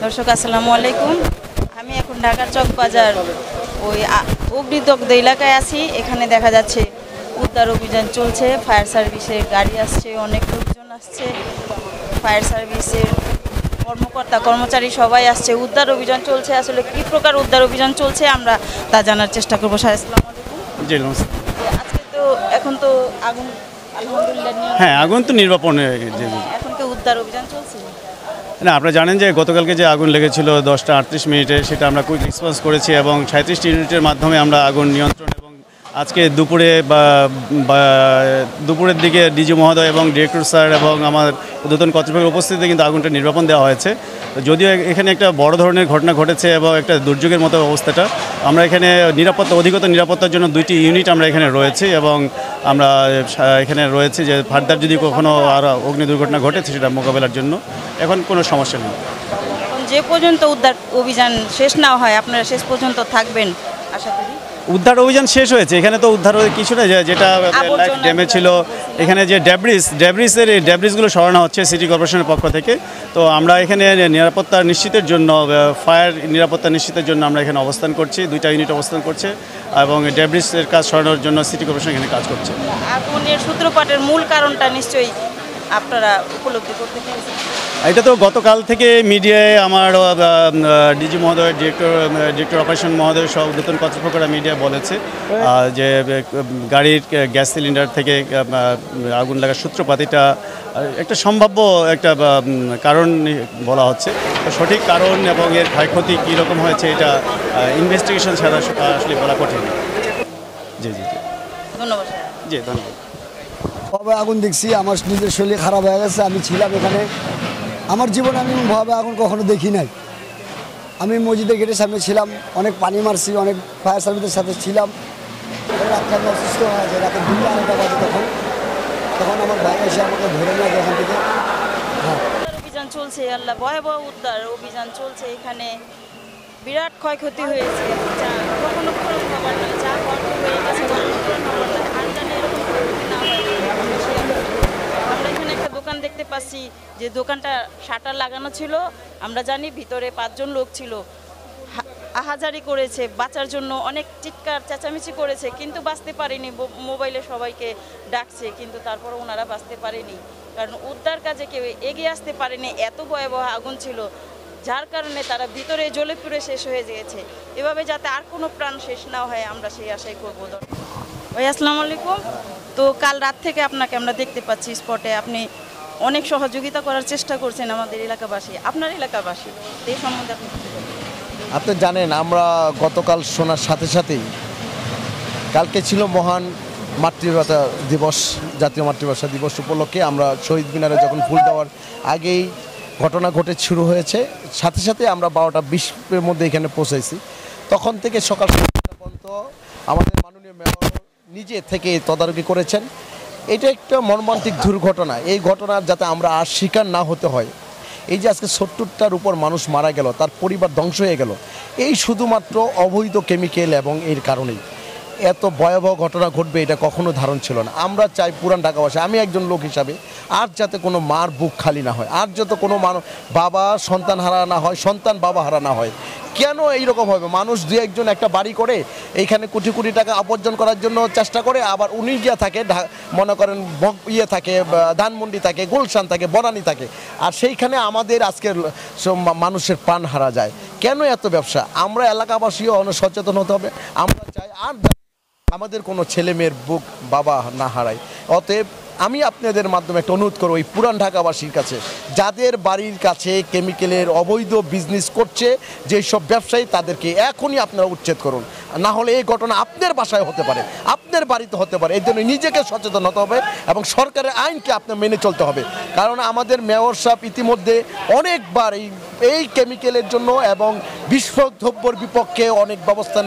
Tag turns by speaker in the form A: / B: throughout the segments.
A: দর্শক আসসালামু আলাইকুম। আমি এখন ঢাকার চকবাজার ওই অগ্নিদগ্ধ এলাকায় আছি। এখানে দেখা যাচ্ছে উদ্ধার অভিযান চলছে, ফায়ার সার্ভিসের গাড়ি আসছে, অনেক লোকজন আসছে, ফায়ার সার্ভিসের কর্মকর্তা কর্মচারী সবাই আসছে। উদ্ধার অভিযান চলছে। আসলে কী প্রকার উদ্ধার অভিযান চলছে আমরা তা জানার চেষ্টা করবো। স্যার আসসালামু আলাইকুম।
B: জি নমস্কার।
A: আজকে তো এখন তো আগুন আলহামদুলিল্লাহ
B: হ্যাঁ, আগুন তো নির্বাপনে
A: এখন তো উদ্ধার অভিযান চলছে।
B: না, আপনারা জানেন যে গতকালকে যে আগুন লেগেছিল 10:38 সেটা আমরা কুইক রেসপন্স করেছি এবং 37টি ইউনিটের মাধ্যমে আমরা আগুন নিয়ন্ত্রণ এবং আজকে দুপুরের দিকে ডিজি মহোদয় এবং ডিরেক্টর স্যার এবং আমার ঊর্ধ্বতন কর্তৃপক্ষের উপস্থিতিতে কিন্তু আগুনটা নির্বাপন দেওয়া হয়েছে। যদিও এখানে একটা বড় ধরনের ঘটনা ঘটেছে এবং একটা দুর্যোগের মতো অবস্থাটা, আমরা এখানে অধিকতর নিরাপত্তার জন্য 2টি ইউনিট আমরা এখানে রয়েছে এবং আমরা এখানে রয়েছে যে ফার্দার যদি কখনো আর অগ্নি দুর্ঘটনা ঘটেছে সেটা মোকাবেলার জন্য এখন কোনো সমস্যা নেই।
A: যে পর্যন্ত উদ্ধার অভিযান শেষ না হয় আপনারা শেষ পর্যন্ত থাকবেন আশা করি।
B: উদ্ধার অভিযান শেষ হয়েছে, এখানে তো উদ্ধার কিছু না, যেটা লাইফ ড্যামেজ ছিল এখানে যে ডেব্রিসগুলো সরানো হচ্ছে সিটি কর্পোরেশনের পক্ষ থেকে। তো আমরা এখানে নিরাপত্তা নিশ্চিতের জন্য ফায়ার নিরাপত্তা নিশ্চিতের জন্য আমরা এখানে অবস্থান করছি, 2টা ইউনিট অবস্থান করছে এবং ডেব্রিসের কাজ সরানোর জন্য সিটি কর্পোরেশন এখানে কাজ করছে।
A: আগুনের সূত্রপাতের মূল কারণটা নিশ্চয়ই আপনারা উপলব্ধি করতে পেরেছেন।
B: এটা তো গতকাল থেকে মিডিয়ায় আমার ডিজি মহোদয় ডিরেক্টর অপারেশন মহোদয় সব নতুন কর্তৃপক্ষরা মিডিয়া বলেছে যে গাড়ির গ্যাস সিলিন্ডার থেকে আগুন লাগার সূত্রপাতিটা একটা সম্ভাব্য একটা কারণ বলা হচ্ছে। সঠিক কারণ এবং এর ক্ষয়ক্ষতি কীরকম হয়েছে এটা ইনভেস্টিগেশন ছাড়া আসলে বলা কঠিন। জি জি জি
A: ধন্যবাদ।
B: জি ধন্যবাদ।
C: ভাবে আগুন দেখছি, আমার নিজের শরীর খারাপ হয়ে গেছে। আমি ছিলাম এখানে, আমার জীবনে আমি ভাবে আগুন কখনো দেখি নাই। আমি মসজিদের গেটের সামনে ছিলাম, অনেক পানি মারছি, অনেক ফায়ার সার্ভিসের সাথে ছিলাম। রাত্রে আমি অসুস্থ হয়ে যায়, রাতে 2টা বাজে তখন আমার ভাই এসে আমাকে ধরে নেয় এখান থেকে। হ্যাঁ,
A: অভিযান চলছে, আল্লাহ ভয়াবহ উদ্ধার অভিযান চলছে। এখানে বিরাট ক্ষয়ক্ষতি হয়েছে, কখনো কোনো খবর নেই, যা ক্ষতি হয়ে গেছে আর জানে এরকম ক্ষয়ক্ষতি না হয়। আমরা এখানে একটা দোকান দেখতে পাচ্ছি, যে দোকানটা শাটার লাগানো ছিল। আমরা জানি ভিতরে 5 জন লোক ছিল, আহাজারি করেছে, বাঁচার জন্য অনেক চিৎকার চেঁচামেচি করেছে, কিন্তু বাঁচতে পারেনি। মোবাইলে সবাইকে ডাকছে, কিন্তু তারপর ওনারা বাঁচতে পারেনি, কারণ উদ্ধার কাজে কেউ এগিয়ে আসতে পারেনি। এত ভয়াবহ আগুন ছিল, যার কারণে তারা ভিতরে জ্বলে পুড়ে শেষ হয়ে গিয়েছে। এভাবে যাতে আর কোনো প্রাণ শেষ না হয় আমরা সেই আশাই করবো। ভাই আসসালামু আলাইকুম। তো কাল রাত থেকে আপনাকে আমরা দেখতে পাচ্ছি স্পটে, আপনি অনেক সহযোগিতা করার চেষ্টা করছেন আমাদের এলাকাবাসী, আপনার এলাকাবাসী, এই সম্বন্ধে আপনি কিছু বলুন।
D: আপনি জানেন, আমরা গতকাল শোনার সাথে সাথেই কালকে ছিল মহান মাতৃভাষা দিবস, জাতীয় মাতৃভাষা দিবস উপলক্ষে আমরা শহীদ মিনারে যখন ফুল দেওয়ার আগেই ঘটনা ঘটে শুরু হয়েছে, সাথে সাথে আমরা 12:20-এর মধ্যে এখানে পৌঁছেছি। তখন থেকে সকাল পর্যন্ত আমাদের মাননীয় মেয়র নিজে থেকে তদারকি করেছেন। এটা একটা মর্মান্তিক দুর্ঘটনা, এই ঘটনার যাতে আমরা আর শিকার না হতে হয়। এই যে আজকে 70টার উপর মানুষ মারা গেল, তার পরিবার ধ্বংস হয়ে গেল, এই শুধুমাত্র অবৈধ কেমিক্যাল এবং এর কারণেই এত ভয়াবহ ঘটনা ঘটবে এটা কখনো ধারণ ছিল না। আমরা চাই পুরান ঢাকাবাসী, আমি একজন লোক হিসাবে, আর যাতে কোনো মার বুক খালি না হয়, আর যাতে কোনো বাবা সন্তান হারা না হয়, সন্তান বাবা হারা না হয়। কেন এইরকম হবে? মানুষ 2-1 জন একটা বাড়ি করে এইখানে কোটি কোটি টাকা উপার্জন করার জন্য চেষ্টা করে, আবার উনি গিয়া থাকে মনে করেন থাকে, ধানমন্ডি থাকে, গুলশান থাকে, বনানী থাকে, আর সেইখানে আমাদের আজকের মানুষের প্রাণ হারা যায়। কেন এত ব্যবসা? আমরা এলাকাবাসীও অনেক সচেতন হতে হবে। আমরা চাই আর আমাদের কোনো ছেলে মেয়ের বুক বাবা না হারায়। অতএব আমি আপনাদের মাধ্যমে একটা অনুরোধ করব, এই পুরান ঢাকাবাসীর কাছে, যাদের বাড়ির কাছে কেমিক্যালের অবৈধ বিজনেস করছে যেসব ব্যবসায়ী, তাদেরকে এখনই আপনারা উচ্ছেদ করুন, না হলে এই ঘটনা আপনার বাসায় হতে পারে, আপনার বাড়িতে হতে পারে। এই জন্য নিজেকে সচেতন হতে হবে এবং সরকারের আইনকে আপনার মেনে চলতে হবে। কারণ আমাদের মেয়র সাহেব ইতিমধ্যে অনেকবার এই কেমিক্যালের জন্য এবং বিস্ফোরক দ্রব্যের বিপক্ষে অনেক ব্যবস্থা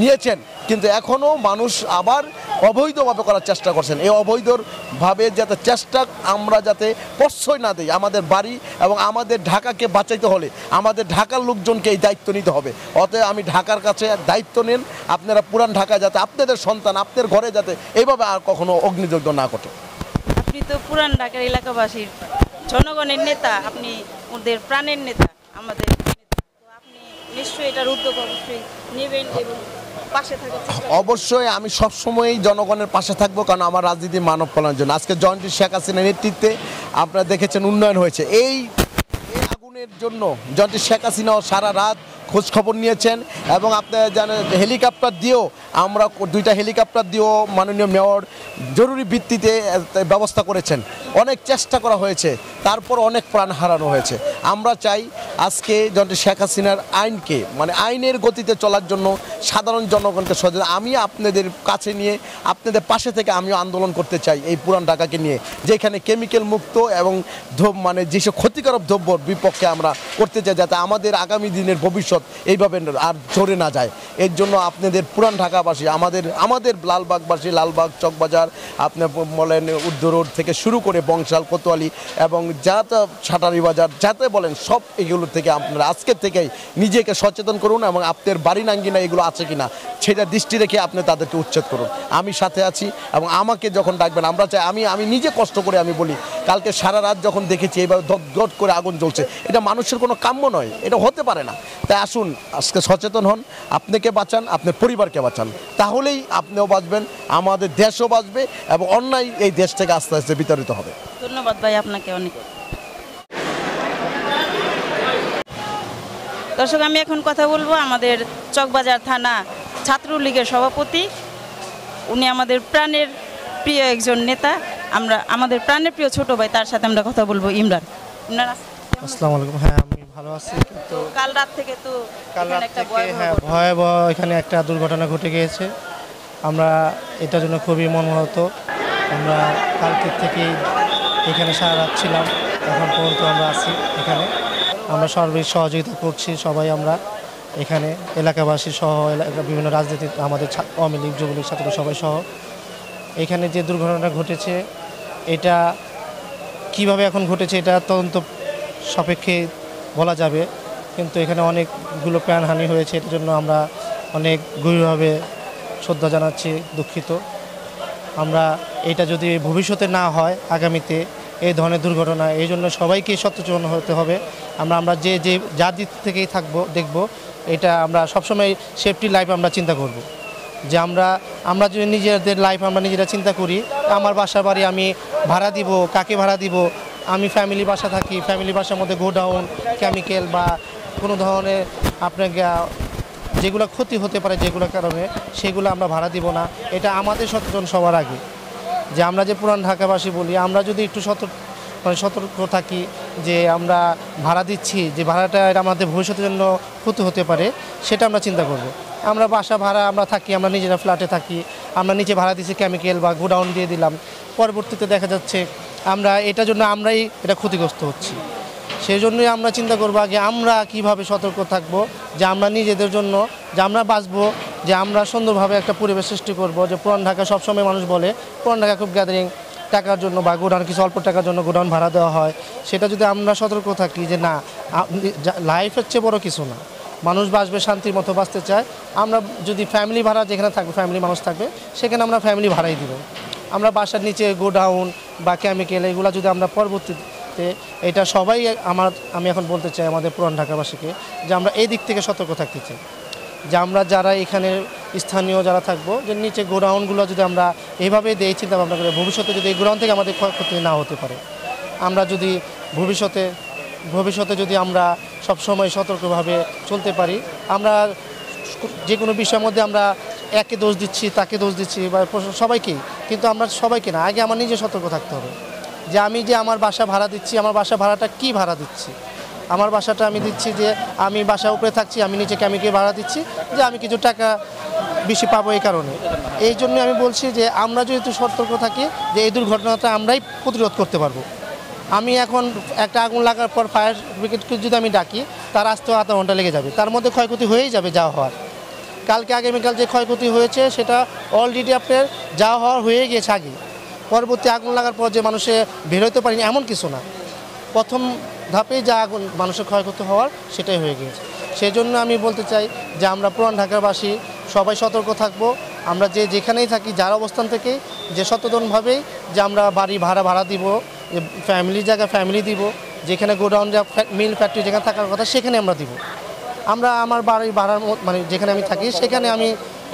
D: নিয়েছেন, কিন্তু এখনও মানুষ আবার অবৈধভাবে করার চেষ্টা করছেন। এই অবৈধভাবে যাতে চেষ্টা আমরা যাতে প্রশ্রয় না দিই, আমাদের বাড়ি এবং আমাদের ঢাকাকে বাঁচাইতে হলে আমাদের ঢাকার লোকজনকে এই দায়িত্ব নিতে হবে। অতএব আমি ঢাকার কাছে দায়িত্ব নেন, আপনারা পুরান ঢাকা যাতে আপনাদের সন্তান আপনার ঘরে যাতে এইভাবে আর কখনো অগ্নিযজ্ঞ না ঘটে।
A: আপনি তো পুরান ঢাকার এলাকাবাসীর জনগণের নেতা, আপনি ওদের প্রাণের নেতা, আমাদের নেতা। অবশ্যই এটার উদ্যোগ অবশ্যই নেবেন এবং পাশে থাকার চেষ্টা করবেন।
D: অবশ্যই আমি সবসময়ই জনগণের পাশে থাকবো, কারণ আমার রাজনীতি মানব কল্যাণের জন্য। আজকে জয়ন্তী শেখ হাসিনার নেতৃত্বে আপনারা দেখেছেন উন্নয়ন হয়েছে। এই আগুনের জন্য জয়ন্তী শেখ হাসিনাও সারা রাত খোঁজ খবর নিয়েছেন এবং আপনারা জানেন হেলিকপ্টার দিয়েও আমরা 2টা হেলিকপ্টার দিয়েও মাননীয় মেয়র জরুরি ভিত্তিতে ব্যবস্থা করেছেন। অনেক চেষ্টা করা হয়েছে, তারপর অনেক প্রাণ হারানো হয়েছে। আমরা চাই আজকে জয়ন্তী শেখ হাসিনার আইনকে মানে আইনের গতিতে চলার জন্য সাধারণ জনগণকে সচেতন, আমি আপনাদের কাছে নিয়ে আপনাদের পাশে থেকে আমিও আন্দোলন করতে চাই এই পুরান ঢাকাকে নিয়ে, যেখানে কেমিক্যাল মুক্ত এবং মানে যেসব ক্ষতিকারক দ্রব্যর বিপক্ষে আমরা করতে চাই, যাতে আমাদের আগামী দিনের ভবিষ্যৎ এইভাবে আর ঝরে না যায়। এর জন্য আপনাদের পুরান ঢাকাবাসী, আমাদের লালবাগবাসী, লালবাগ চকবাজার, আপনি বলেন উদ্দ রোড থেকে শুরু করে বংশাল, কোতোয়ালি এবং যাতে ছাটারি বাজার যাতে বলেন সব এগুলো থেকে আপনারা আজকের থেকেই নিজেকে সচেতন করুন এবং আপনার বাড়ি নাঙ্গিনা এগুলো আছে কিনা সেটা দৃষ্টি রেখে আপনি তাদেরকে উচ্ছেদ করুন। আমি সাথে আছি এবং আমাকে যখন ডাকবেন আমরা চাই, আমি নিজে কষ্ট করে আমি বলি, কালকে সারা রাত যখন দেখেছি এইভাবে দপ করে আগুন জ্বলছে, এটা মানুষের কোনো কাম্য নয়, এটা হতে পারে না। তাই আসুন আজকে সচেতন হন, আপনাকে বাঁচান, আপনার পরিবারকে বাঁচান, তাহলেই আপনিও বাঁচবেন, আমাদের দেশও বাঁচবে এবং অন্যায় এই দেশ থেকে আস্তে আস্তে বিতাড়িত হবে।
A: ধন্যবাদ ভাই আপনাকে অনেক। দর্শক, আমি এখন কথা বলবো আমাদের চকবাজার থানা ছাত্রলীগের সভাপতি, উনি আমাদের প্রাণের প্রিয় একজন নেতা, আমাদের প্রাণের প্রিয় ছোট ভাই, তার সাথে আমরা কথা বলবো। ইমরান,
E: আসসালামু আলাইকুম। হ্যাঁ, আমি ভালো আছি।
A: তো কাল রাত থেকে তো
E: কাল রাত
A: একটা
E: থেকে ভয়াবহ এখানে একটা দুর্ঘটনা ঘটে গিয়েছে। আমরা এটার জন্য খুবই মর্মাহত। আমরা কালকে থেকেই এখানে সারা রাত ছিলাম, এখন পর্যন্ত আমরা আছি এখানে। আমরা সার্বিক সহযোগিতা করছি সবাই, আমরা এখানে এলাকাবাসী সহ বিভিন্ন রাজনীতি, আমাদের আওয়ামী লীগ, যুবলীগ, ছাত্রলীগ সবাই সহ। এখানে যে দুর্ঘটনা ঘটেছে এটা কিভাবে এখন ঘটেছে এটা তদন্ত সাপেক্ষে বলা যাবে, কিন্তু এখানে অনেকগুলো প্রাণহানি হয়েছে। এটার জন্য আমরা অনেক গভীরভাবে শ্রদ্ধা জানাচ্ছি, দুঃখিত। আমরা এটা যদি ভবিষ্যতে না হয় আগামীতে এই ধরনের দুর্ঘটনা, এই জন্য সবাইকে সচেতন হতে হবে। আমরা যে যা দিক থেকেই দেখব, এটা আমরা সবসময় সেফটি লাইফ আমরা চিন্তা করব। যে আমরা যদি নিজেদের লাইফ আমরা নিজেরা চিন্তা করি, আমার বাসা বাড়ি আমি ভাড়া দিব, কাকে ভাড়া দিব, আমি ফ্যামিলি বাসা থাকি, ফ্যামিলি বাসার মধ্যে গোডাউন, কেমিক্যাল বা কোনো ধরনের আপনাকে যেগুলো ক্ষতি হতে পারে যেগুলোর কারণে, সেগুলো আমরা ভাড়া দিব না। এটা আমাদের সচেতন সবার আগে, যে আমরা যে পুরান ঢাকাবাসী বলি, আমরা যদি একটু সতর্ক থাকি যে আমরা ভাড়া দিচ্ছি, যে ভাড়াটা এটা আমাদের ভবিষ্যতের জন্য ক্ষতি হতে পারে, সেটা আমরা চিন্তা করব। আমরা বাসা ভাড়া আমরা থাকি, আমরা নিজেরা ফ্ল্যাটে থাকি, আমরা নিচে ভাড়া দিচ্ছি কেমিক্যাল বা গোডাউন দিয়ে দিলাম, পরবর্তীতে দেখা যাচ্ছে আমরা এটার জন্য আমরাই এটা ক্ষতিগ্রস্ত হচ্ছি। সেই জন্যই আমরা চিন্তা করবো আগে আমরা কিভাবে সতর্ক থাকব, যে আমরা নিজেদের জন্য, যে আমরা বাঁচবো, যে আমরা সুন্দরভাবে একটা পরিবেশ সৃষ্টি করব। যে পুরান ঢাকা সবসময় মানুষ বলে পুরান ঢাকা খুব গ্যাদারিং, টাকার জন্য বা গোডাউন কিছু অল্প টাকার জন্য গোডাউন ভাড়া দেওয়া হয়। সেটা যদি আমরা সতর্ক থাকি যে না, লাইফের চেয়ে বড় কিছু না, মানুষ বাঁচবে, শান্তির মতো বাঁচতে চায়। আমরা যদি ফ্যামিলি ভাড়া যেখানে থাকবে, ফ্যামিলি মানুষ থাকবে, সেখানে আমরা ফ্যামিলি ভাড়াই দিব। আমরা বাসার নিচে গোডাউন বা কেমিক্যাল এগুলো যদি আমরা পরবর্তীতে, এটা সবাই আমি এখন বলতে চাই আমাদের পুরান ঢাকাবাসীকে, যে আমরা এই দিক থেকে সতর্ক থাকতে চাই। যে আমরা যারা এখানে স্থানীয় যারা থাকবো, যে নিচে গোডাউনগুলো যদি আমরা এইভাবে দিই, চিন্তা ভাবনা করে ভবিষ্যতে যদি এই গোডাউন থেকে আমাদের ক্ষয়ক্ষতি না হতে পারে, আমরা যদি ভবিষ্যতে যদি আমরা সবসময় সতর্কভাবে চলতে পারি, আমরা যে কোনো বিষয়ের মধ্যে আমরা একে দোষ দিচ্ছি, তাকে দোষ দিচ্ছি বা সবাইকেই, কিন্তু আমরা সবাইকে না, আগে আমার নিজে সতর্ক থাকতে হবে। যে আমি যে আমার বাসা ভাড়া দিচ্ছি, আমার বাসা ভাড়াটা কি ভাড়া দিচ্ছি, আমার বাসাটা আমি দিচ্ছি যে আমি বাসা উপরে থাকছি, আমি নিচে কেমিক্যাল ভাড়া দিচ্ছি, যে আমি কিছু টাকা বেশি পাবো এই কারণে। এই জন্য আমি বলছি যে আমরা যদি একটু সতর্ক থাকি, যে এই দুর্ঘটনাটা আমরাই প্রতিরোধ করতে পারবো। আমি এখন একটা আগুন লাগার পর ফায়ার ব্রিগেডকে যদি আমি ডাকি, তার আসতেও আধা ঘন্টা লেগে যাবে, তার মধ্যে ক্ষয়ক্ষতি হয়েই যাবে যা হওয়ার। কালকে আগামীকাল যে ক্ষয়ক্ষতি হয়েছে সেটা অলরেডি আপনার যা হওয়ার হয়ে গিয়েছে আগে, পরবর্তী আগুন লাগার পর যে মানুষে বের হতে পারেনি এমন কিছু না, প্রথম ধাপে যা আগুন মানুষের ক্ষয়ক্ষতি হওয়ার সেটাই হয়ে গিয়েছে। সেই জন্য আমি বলতে চাই যে আমরা পুরান ঢাকাবাসী সবাই সতর্ক থাকবো। আমরা যেখানেই থাকি, যার অবস্থান থেকেই, যে সচেতনভাবেই যে আমরা বাড়ি ভাড়া দিব, যে ফ্যামিলির জায়গায় ফ্যামিলি দিব, যেখানে গোডাউন মিল ফ্যাক্টরি যেখানে থাকার কথা সেখানে আমরা দিব। আমরা আমার বাড়ি ভাড়ার মানে যেখানে আমি থাকি সেখানে আমি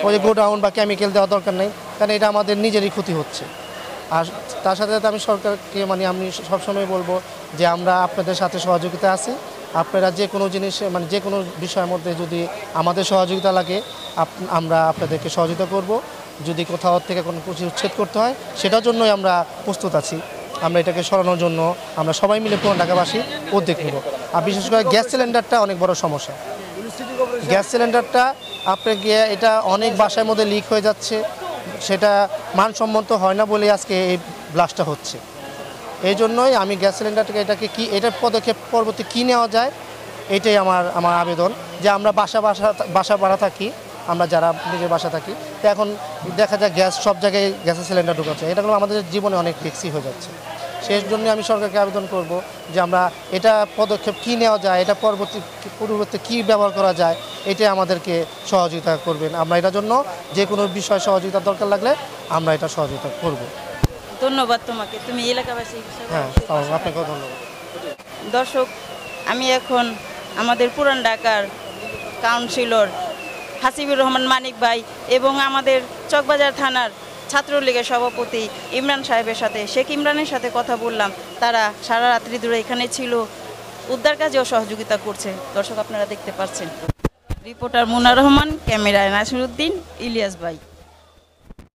E: ওই যে গোডাউন বা কেমিক্যাল দেওয়ার দরকার নেই, কারণ এটা আমাদের নিজেরই ক্ষতি হচ্ছে। আর তার সাথে সাথে আমি সরকারকে মানে আমি সবসময় বলবো যে আমরা আপনাদের সাথে সহযোগিতা আছি। আপনারা যে কোনো জিনিসে মানে যে কোনো বিষয়ের মধ্যে যদি আমাদের সহযোগিতা লাগে আমরা আপনাদেরকে সহযোগিতা করব। যদি কোথাও থেকে কোনো কিছু উচ্ছেদ করতে হয় সেটার জন্যই আমরা প্রস্তুত আছি। আমরা এটাকে সরানোর জন্য আমরা সবাই মিলে পুরান ঢাকাবাসী উদ্যোগ নেব। আর বিশেষ করে গ্যাস সিলিন্ডারটা অনেক বড় সমস্যা। গ্যাস সিলিন্ডারটা আপনি গিয়ে এটা অনেক বাসার মধ্যে লিক হয়ে যাচ্ছে, সেটা মানসম্মত হয় না বলে আজকে এই ব্লাস্টটা হচ্ছে। এই জন্যই আমি গ্যাস সিলিন্ডারটাকে এটার পদক্ষেপ পরবর্তী কী নেওয়া যায় এটাই আমার আবেদন। যে আমরা বাসা ভাড়া থাকি, আমরা যারা নিজের বাসা থাকি, তো এখন দেখা যায় গ্যাস সব জায়গায় গ্যাসের সিলিন্ডার ঢুকাচ্ছে, এটা কিন্তু আমাদের জীবনে অনেক রিস্কি হয়ে যাচ্ছে। সেই জন্য আমি সরকারকে আবেদন করব যে আমরা এটা পদক্ষেপ কী নেওয়া যায়, এটা পূর্ববর্তী কী ব্যবহার করা যায়, এটাই আমাদেরকে সহযোগিতা করবেন। আমরা এটার জন্য যে কোনো বিষয় সহযোগিতার দরকার লাগলে আমরা এটা সহযোগিতা করব।
A: ধন্যবাদ তোমাকে, তুমি এলাকাবাসী হিসেবে।
E: হ্যাঁ, আপনাকেও ধন্যবাদ।
A: দর্শক, আমি এখন আমাদের পুরান ঢাকার কাউন্সিলর হাসিবুর রহমান মানিক ভাই এবং আমাদের চকবাজার থানার ছাত্রলীগের সভাপতি ইমরান সাহেবের সাথে, শেখ ইমরানের সাথে কথা বললাম। তারা সারা রাত্রি ধরে এখানে ছিল, উদ্ধার কাজেও সহযোগিতা করছে। দর্শক, আপনারা দেখতে পাচ্ছেন। রিপোর্টার মুনা রহমান, ক্যামেরায় নাসিরউদ্দিন, ইলিয়াস ভাই।